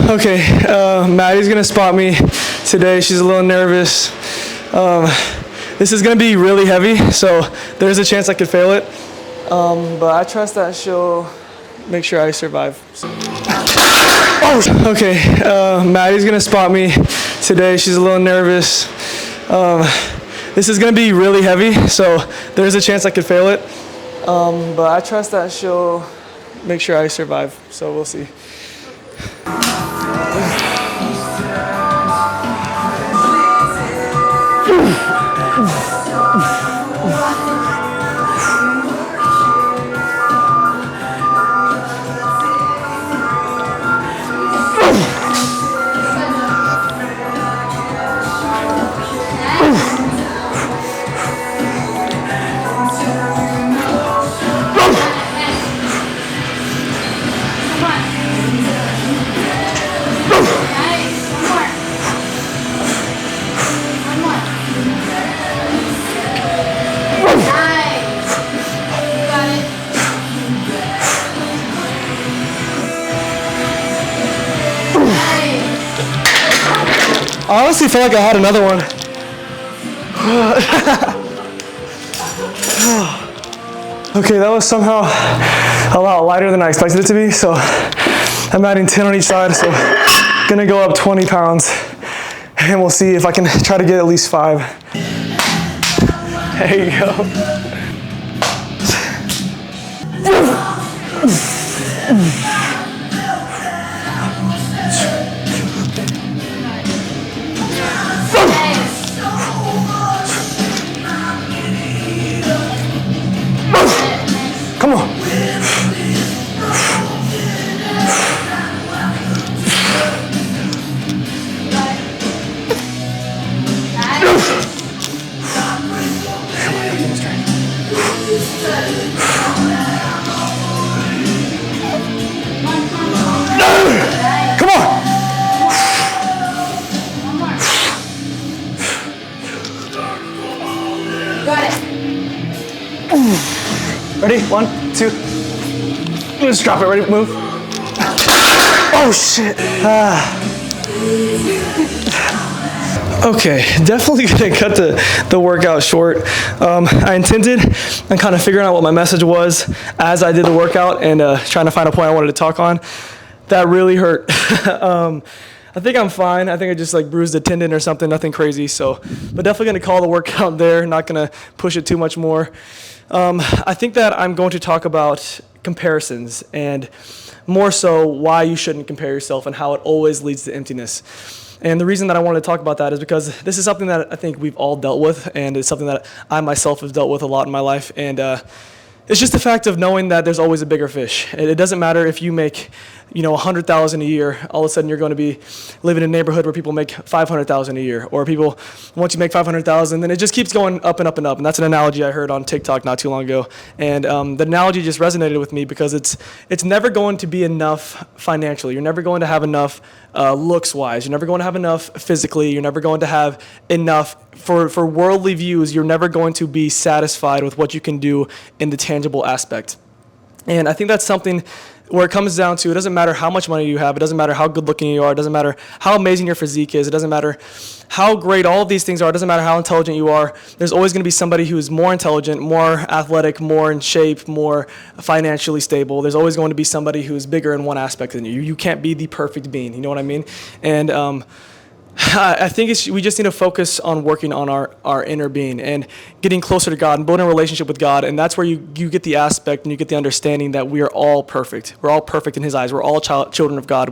Okay, Maddie's gonna spot me today. She's a little nervous. This is gonna be really heavy, so there's a chance I could fail it. But I trust that she'll make sure I survive. Oh, okay, Maddie's gonna spot me today. She's a little nervous. This is gonna be really heavy, so there's a chance I could fail it. But I trust that she'll make sure I survive, so we'll see. I honestly felt like I had another one. Okay, that was somehow a lot lighter than I expected it to be, so I'm adding 10 on each side, so gonna go up 20 pounds, and we'll see if I can try to get at least 5. There you go. Come on. Come on. Got it. Ready? 1, 2. Let's drop it. Ready? Move. Oh shit. Okay, definitely gonna cut the workout short. I intended on kind of figuring out what my message was as I did the workout and trying to find a point I wanted to talk on. That really hurt. I think I'm fine. I think I just like bruised a tendon or something, nothing crazy. So, but definitely gonna call the workout there. Not gonna push it too much more. I think that I'm going to talk about comparisons and more so why you shouldn't compare yourself and how it always leads to emptiness. And the reason that I wanted to talk about that is because this is something that I think we've all dealt with, and it's something that I myself have dealt with a lot in my life. And it's just the fact of knowing that there's always a bigger fish. It doesn't matter if you make, $100,000 a year. All of a sudden, you're going to be living in a neighborhood where people make $500,000 a year, or people once you make $500,000, then it just keeps going up and up and up. And that's an analogy I heard on TikTok not too long ago. And the analogy just resonated with me because it's never going to be enough financially. You're never going to have enough looks-wise. You're never going to have enough physically. You're never going to have enough for worldly views. You're never going to be satisfied with what you can do in the tangible aspect. And I think that's something where it comes down to, it doesn't matter how much money you have, it doesn't matter how good looking you are, it doesn't matter how amazing your physique is, it doesn't matter how great all of these things are, it doesn't matter how intelligent you are, there's always going to be somebody who's more intelligent, more athletic, more in shape, more financially stable. There's always going to be somebody who's bigger in one aspect than you. You can't be the perfect being, you know what I mean? And I think we just need to focus on working on our inner being and getting closer to God and building a relationship with God. And that's where you get the aspect and you get the understanding that we are all perfect. We're all perfect in His eyes. We're all children of God.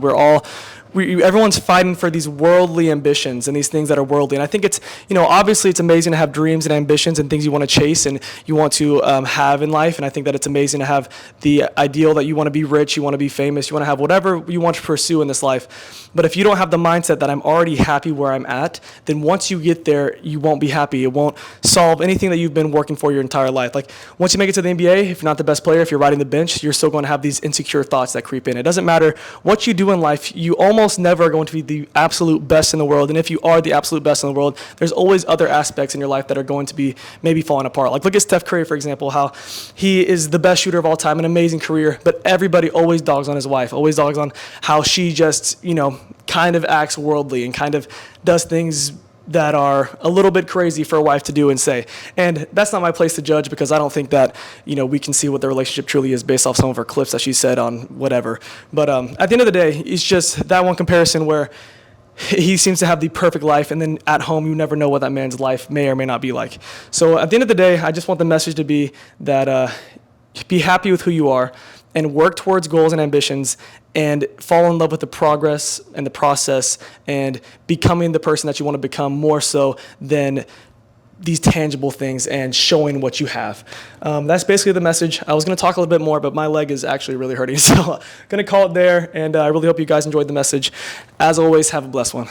Everyone's fighting for these worldly ambitions and these things that are worldly. And I think it's, obviously it's amazing to have dreams and ambitions and things you want to chase and you want to have in life. And I think that it's amazing to have the ideal that you want to be rich, you want to be famous, you want to have whatever you want to pursue in this life. But if you don't have the mindset that I'm already happy where I'm at, then once you get there, you won't be happy. It won't solve anything that you've been working for your entire life. Like once you make it to the NBA, if you're not the best player, if you're riding the bench, you're still going to have these insecure thoughts that creep in. It doesn't matter what you do in life, you almost almost never going to be the absolute best in the world. And if you are the absolute best in the world, there's always other aspects in your life that are going to be maybe falling apart. Like look at Steph Curry, for example, how he is the best shooter of all time, an amazing career, but everybody always dogs on his wife, always dogs on how she just, kind of acts worldly and kind of does things that are a little bit crazy for a wife to do and say. And that's not my place to judge, because I don't think that, we can see what the relationship truly is based off some of her clips that she said on whatever. But at the end of the day, it's just that one comparison where he seems to have the perfect life, and then at home, you never know what that man's life may or may not be like. So at the end of the day, I just want the message to be that be happy with who you are and work towards goals and ambitions and fall in love with the progress and the process and becoming the person that you want to become, more so than these tangible things and showing what you have. That's basically the message. I was going to talk a little bit more, but my leg is actually really hurting. So I'm going to call it there, and I really hope you guys enjoyed the message. As always, have a blessed one.